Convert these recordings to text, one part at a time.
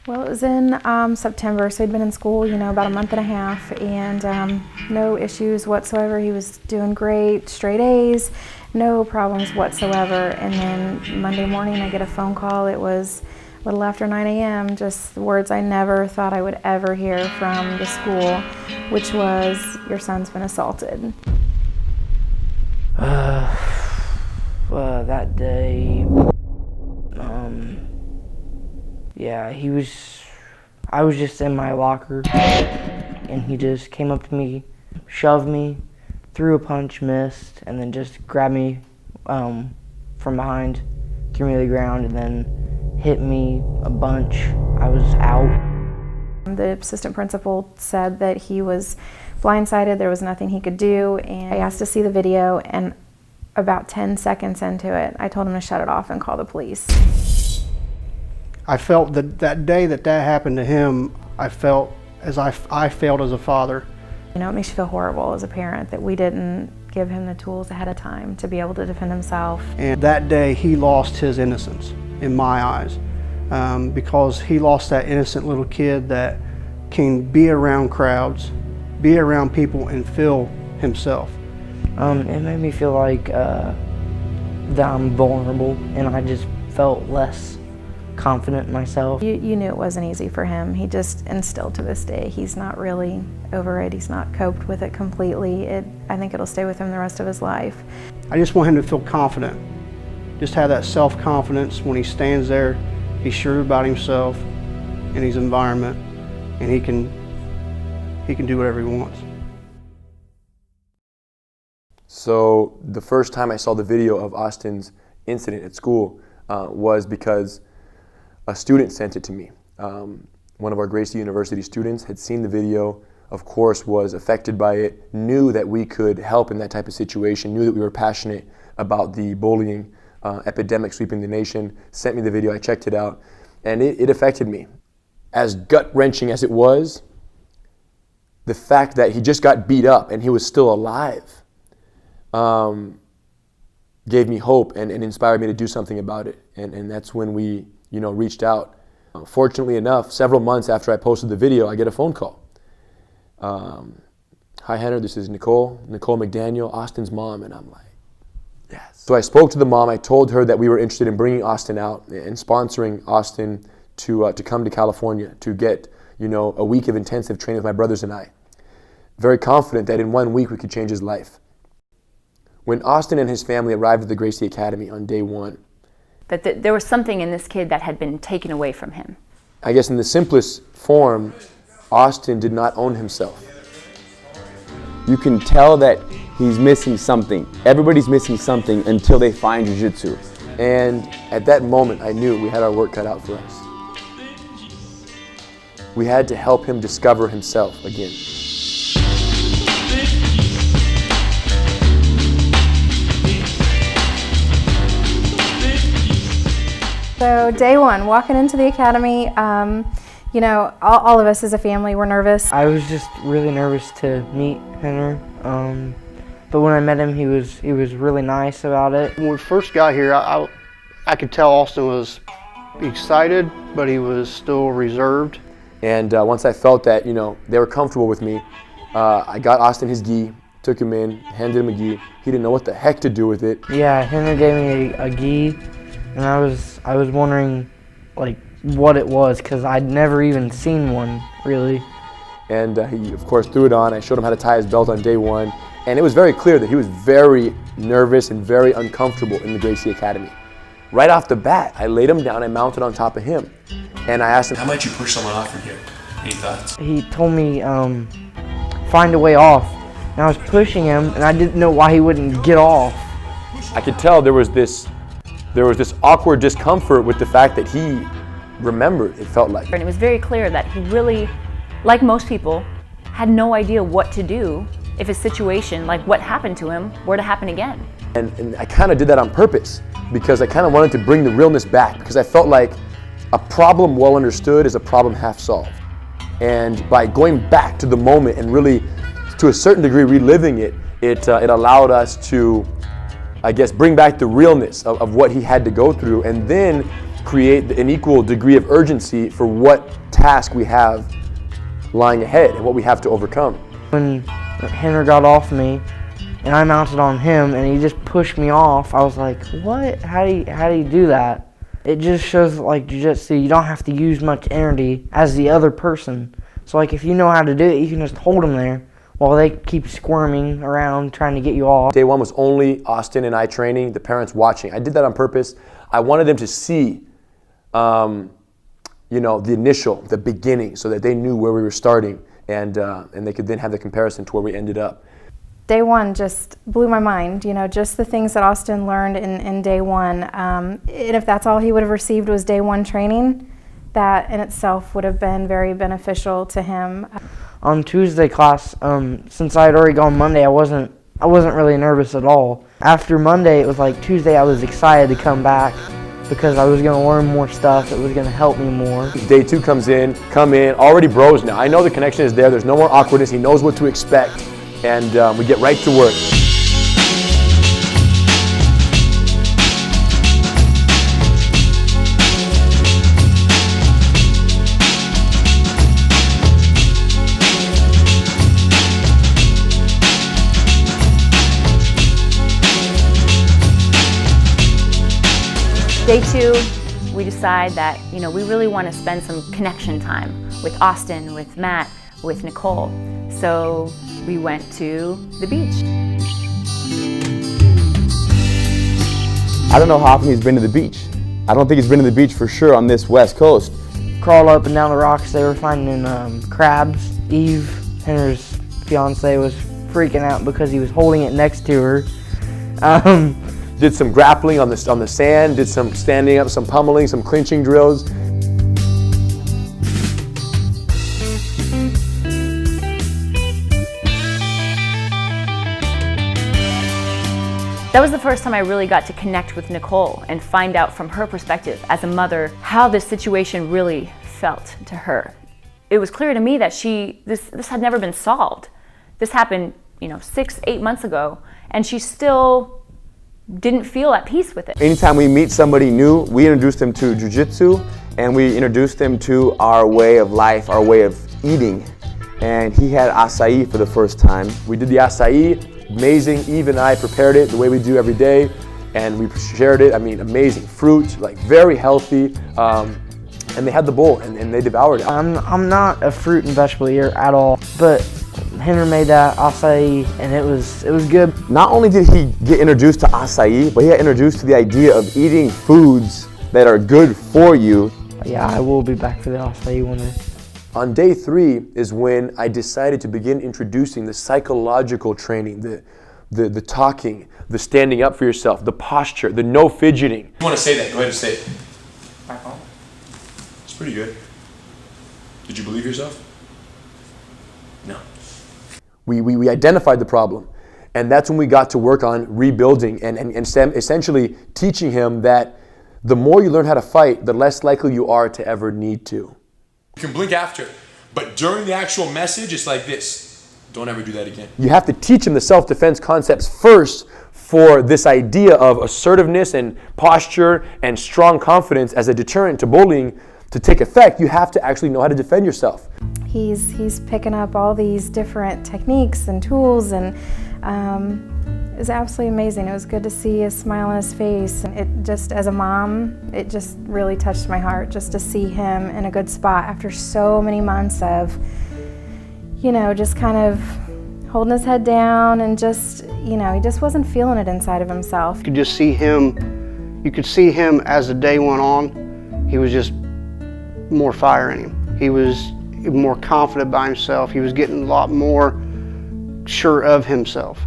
Well, it was in September, so he'd been in school, about a month and a half, and no issues whatsoever. He was doing great, straight A's, no problems whatsoever. And then Monday morning, I get a phone call. It was a little after 9 a.m., just words I never thought I would ever hear from the school, which was, "Your son's been assaulted." That day, yeah, I was just in my locker, and he just came up to me, shoved me, threw a punch, missed, and then just grabbed me from behind, threw me to the ground, and then hit me a bunch. I was out. The assistant principal said that he was blindsided, there was nothing he could do, and I asked to see the video, and about 10 seconds into it, I told him to shut it off and call the police. I felt that day that happened to him, I felt as I failed as a father. It makes you feel horrible as a parent that we didn't give him the tools ahead of time to be able to defend himself. And that day he lost his innocence in my eyes, because he lost that innocent little kid that can be around crowds, be around people and feel himself. It made me feel like that I'm vulnerable, and I just felt less confident in myself. You knew it wasn't easy for him. He just, and still to this day, he's not really over it. He's not coped with it completely. I think it'll stay with him the rest of his life. I just want him to feel confident. Just have that self-confidence when he stands there. He's sure about himself and his environment, and he can do whatever he wants. So the first time I saw the video of Austin's incident at school was because a student sent it to me. One of our Gracie University students had seen the video, of course was affected by it, knew that we could help in that type of situation, knew that we were passionate about the bullying epidemic sweeping the nation, sent me the video, I checked it out, and it affected me. As gut-wrenching as it was, the fact that he just got beat up and he was still alive gave me hope and inspired me to do something about it. And that's when we reached out. Fortunately enough, several months after I posted the video, I get a phone call. "Hi Henry, this is Nicole McDaniel, Austin's mom," and I'm like, yes. So I spoke to the mom. I told her that we were interested in bringing Austin out and sponsoring Austin to come to California to get a week of intensive training with my brothers and I. Very confident that in 1 week we could change his life. When Austin and his family arrived at the Gracie Academy on day one, that there was something in this kid that had been taken away from him. I guess in the simplest form, Austin did not own himself. You can tell that he's missing something. Everybody's missing something until they find jiu-jitsu. And at that moment, I knew we had our work cut out for us. We had to help him discover himself again. So day one, walking into the academy, all of us as a family were nervous. I was just really nervous to meet Henry, but when I met him, he was really nice about it. When we first got here, I could tell Austin was excited, but he was still reserved. And once I felt that they were comfortable with me, I got Austin his gi, took him in, handed him a gi. He didn't know what the heck to do with it. Yeah, Henry gave me a gi, and I was wondering what it was, because I'd never even seen one really. And he of course threw it on. I showed him how to tie his belt on day one, and it was very clear that he was very nervous and very uncomfortable in the Gracie Academy. Right off the bat, I laid him down and mounted on top of him, and I asked him, "How might you push someone off from here? Any thoughts?" He told me find a way off, and I was pushing him, and I didn't know why he wouldn't get off. I could tell there was this awkward discomfort with the fact that he remembered, it felt like. And it was very clear that he really, like most people, had no idea what to do if a situation like what happened to him were to happen again. And I kind of did that on purpose, because I kind of wanted to bring the realness back, because I felt like a problem well understood is a problem half solved. And by going back to the moment and really, to a certain degree, reliving it, it allowed us to, I guess, bring back the realness of what he had to go through, and then create an equal degree of urgency for what task we have lying ahead and what we have to overcome. When Henry got off me and I mounted on him and he just pushed me off, I was like, what? How do you do that? It just shows like jiu-jitsu, you don't have to use much energy as the other person. So like if you know how to do it, you can just hold them there while they keep squirming around trying to get you off. Day one was only Austin and I training, the parents watching. I did that on purpose. I wanted them to see, you know, the beginning, so that they knew where we were starting, and they could then have the comparison to where we ended up. Day one just blew my mind, you know, just the things that Austin learned in day one. And if that's all he would have received was day one training, that in itself would have been very beneficial to him. On Tuesday class, since I had already gone Monday, I wasn't really nervous at all. After Monday, it was like Tuesday I was excited to come back because I was going to learn more stuff. It was going to help me more. Day two come in, already bros now. I know the connection is there. There's no more awkwardness. He knows what to expect. And we get right to work. Day two, we decide that, you know, we really want to spend some connection time with Austin, with Matt, with Nicole. So we went to the beach. I don't know how often he's been to the beach. I don't think he's been to the beach for sure on this West Coast. Crawled up and down the rocks, they were finding crabs. Eve, Henry's fiance, was freaking out because he was holding it next to her. Did some grappling on the sand, did some standing up, some pummeling, some clinching drills. That was the first time I really got to connect with Nicole and find out from her perspective as a mother how this situation really felt to her. It was clear to me that this had never been solved. This happened, you know, 6-8 months ago, and she still didn't feel at peace with it. Anytime we meet somebody new, we introduce them to jiu-jitsu, and we introduce them to our way of life, our way of eating. And he had acai for the first time. We did the acai. Amazing. Eve and I prepared it the way we do every day, and we shared it. I mean, amazing fruit, like very healthy. And they had the bowl, and they devoured it. I'm not a fruit and vegetable eater at all, but Henry made that acai, and it was good. Not only did he get introduced to acai, but he got introduced to the idea of eating foods that are good for you. Yeah, I will be back for the acai one day. On day 3 is when I decided to begin introducing the psychological training, the talking, the standing up for yourself, the posture, the no fidgeting. You want to say that? Go ahead and say it. Back on. It's pretty good. Did you believe yourself? No. We identified the problem, and that's when we got to work on rebuilding and essentially teaching him that the more you learn how to fight, the less likely you are to ever need to. You can blink after, but during the actual message, it's like this. Don't ever do that again. You have to teach him the self-defense concepts first for this idea of assertiveness and posture and strong confidence as a deterrent to bullying to take effect. You have to actually know how to defend yourself. He's picking up all these different techniques and tools, and it was absolutely amazing. It was good to see a smile on his face. And it just, as a mom, it just really touched my heart just to see him in a good spot after so many months of, you know, just kind of holding his head down and just, you know, he just wasn't feeling it inside of himself. You could just see him, you could see him as the day went on. He was just more fire in him. He was more confident by himself. He was getting a lot more sure of himself.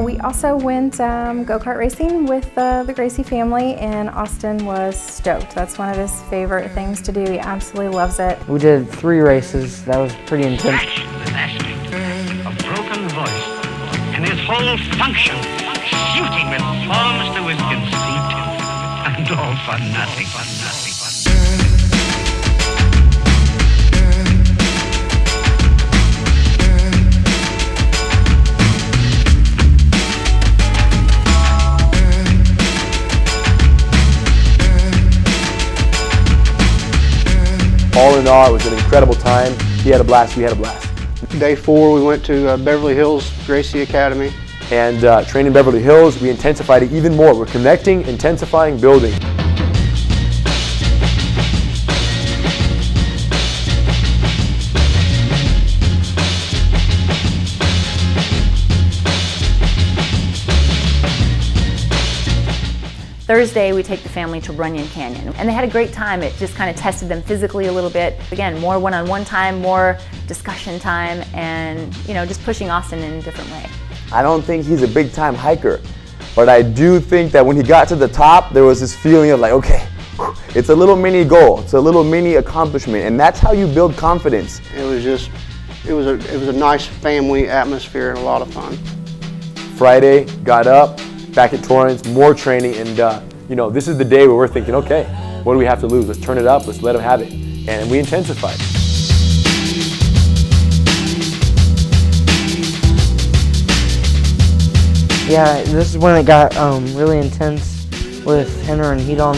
We also went go-kart racing with the Gracie family, and Austin was stoked. That's one of his favorite things to do. He absolutely loves it. We did 3 races. That was pretty intense. A broken voice, and his whole function shooting with palms to his conceit, and all for nothing, for nothing. in all, it was an incredible time. He had a blast, we had a blast. Day 4, we went to Beverly Hills Gracie Academy. And training in Beverly Hills, we intensified it even more. We're connecting, intensifying, building. Thursday, we take the family to Runyon Canyon, and they had a great time. It just kind of tested them physically a little bit. Again, more one-on-one time, more discussion time, and just pushing Austin in a different way. I don't think he's a big-time hiker, but I do think that when he got to the top, there was this feeling of like, okay, it's a little mini goal, it's a little mini accomplishment, and that's how you build confidence. It was a nice family atmosphere and a lot of fun. Friday, got up, back at Torrance, more training, and this is the day where we're thinking, okay, what do we have to lose? Let's turn it up, let's let them have it. And we intensified. Yeah, this is when it got really intense with Henner and Hedon.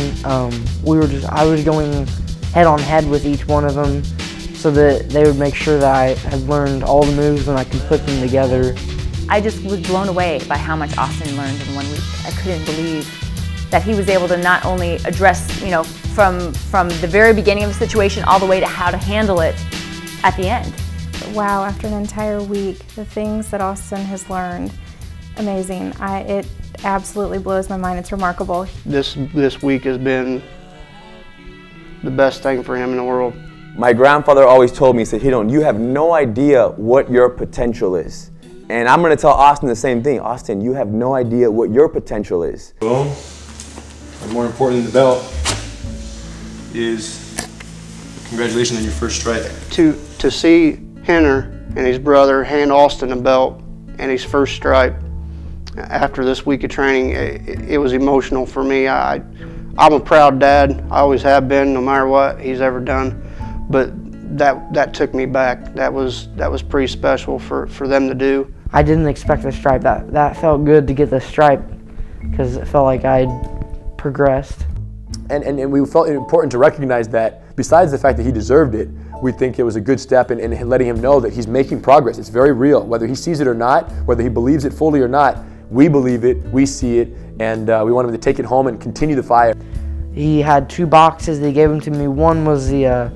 I was going head on head with each one of them so that they would make sure that I had learned all the moves and I could put them together. I just was blown away by how much Austin learned in 1 week. I couldn't believe that he was able to not only address, from the very beginning of the situation all the way to how to handle it at the end. Wow, after an entire week, the things that Austin has learned, amazing. It absolutely blows my mind. It's remarkable. This week has been the best thing for him in the world. My grandfather always told me, he said, Hedon, you have no idea what your potential is. And I'm going to tell Austin the same thing. Austin, you have no idea what your potential is. Well, more important than the belt is congratulations on your first stripe. To see Henner and his brother hand Austin a belt and his first stripe after this week of training, it was emotional for me. I'm a proud dad. I always have been, no matter what he's ever done. But that took me back. That was pretty special for them to do. I didn't expect the stripe. That felt good to get the stripe because it felt like I'd progressed. And we felt it important to recognize that besides the fact that he deserved it, we think it was a good step in letting him know that he's making progress. It's very real. Whether he sees it or not, whether he believes it fully or not, we believe it, we see it, and we want him to take it home and continue the fire. He had 2 boxes. They gave them to me. One was the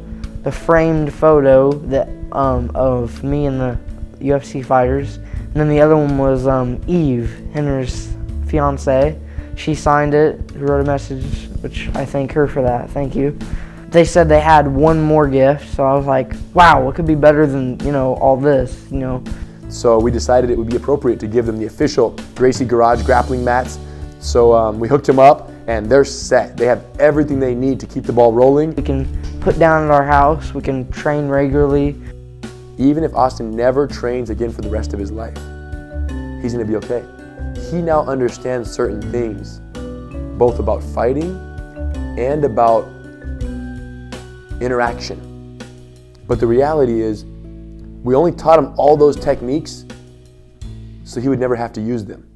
framed photo of me and the UFC fighters. And then the other one was Eve, Henner's fiance. She signed it, wrote a message, which I thank her for that. Thank you. They said they had one more gift, so I was like, wow, what could be better than, all this, So we decided it would be appropriate to give them the official Gracie Garage grappling mats. So we hooked them up, and they're set. They have everything they need to keep the ball rolling. We can put down at our house. We can train regularly. Even if Austin never trains again for the rest of his life, he's going to be okay. He now understands certain things, both about fighting and about interaction. But the reality is, we only taught him all those techniques so he would never have to use them.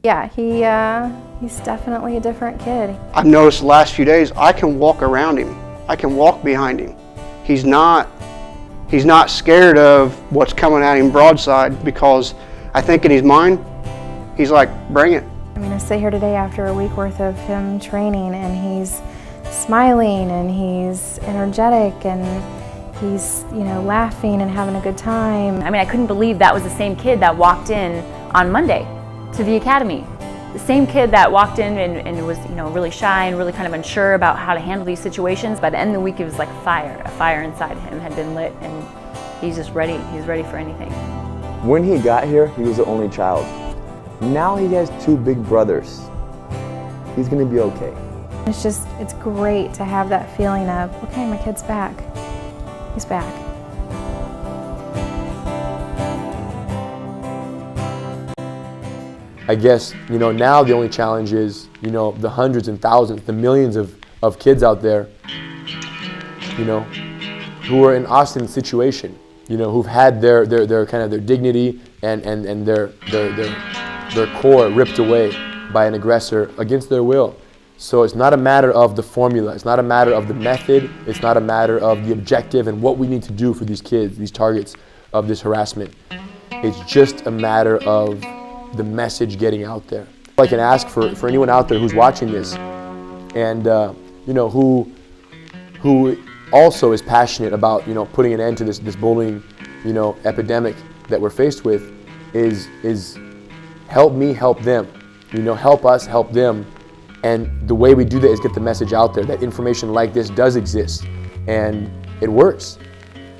Yeah, he's definitely a different kid. I've noticed the last few days, I can walk around him. I can walk behind him. He's not scared of what's coming at him broadside because I think in his mind, he's like, bring it. I sit here today after a week worth of him training and he's smiling and he's energetic and he's, laughing and having a good time. I couldn't believe that was the same kid that walked in on Monday to the academy. The same kid that walked in and was, really shy and really kind of unsure about how to handle these situations. By the end of the week, it was like fire. A fire inside him had been lit, and he's just ready. He's ready for anything. When he got here, he was the only child. Now he has 2 big brothers. He's gonna be okay. It's great to have that feeling of, okay, my kid's back. He's back. I guess, now the only challenge is, the hundreds and thousands, the millions of kids out there, who are in Austin's situation, who've had their kind of their dignity and their core ripped away by an aggressor against their will. So it's not a matter of the formula, it's not a matter of the method, it's not a matter of the objective and what we need to do for these kids, these targets of this harassment. It's just a matter of the message getting out there. I can ask for anyone out there who's watching this and you know, who also is passionate about, you know, putting an end to this bullying, you know, epidemic that we're faced with, is help me help them, you know, help us help them. And the way we do that is get the message out there that information like this does exist and it works.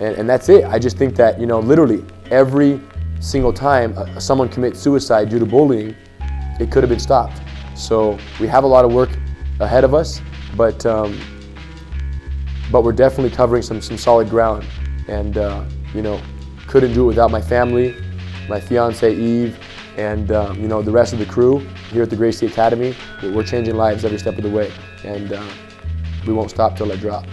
And that's it. I just think that, you know, literally every single time someone commits suicide due to bullying, it could have been stopped. So we have a lot of work ahead of us, but we're definitely covering some solid ground. And, you know, couldn't do it without my family, my fiance Eve, and you know, the rest of the crew here at the Gracie Academy. We're changing lives every step of the way, and we won't stop till I drop.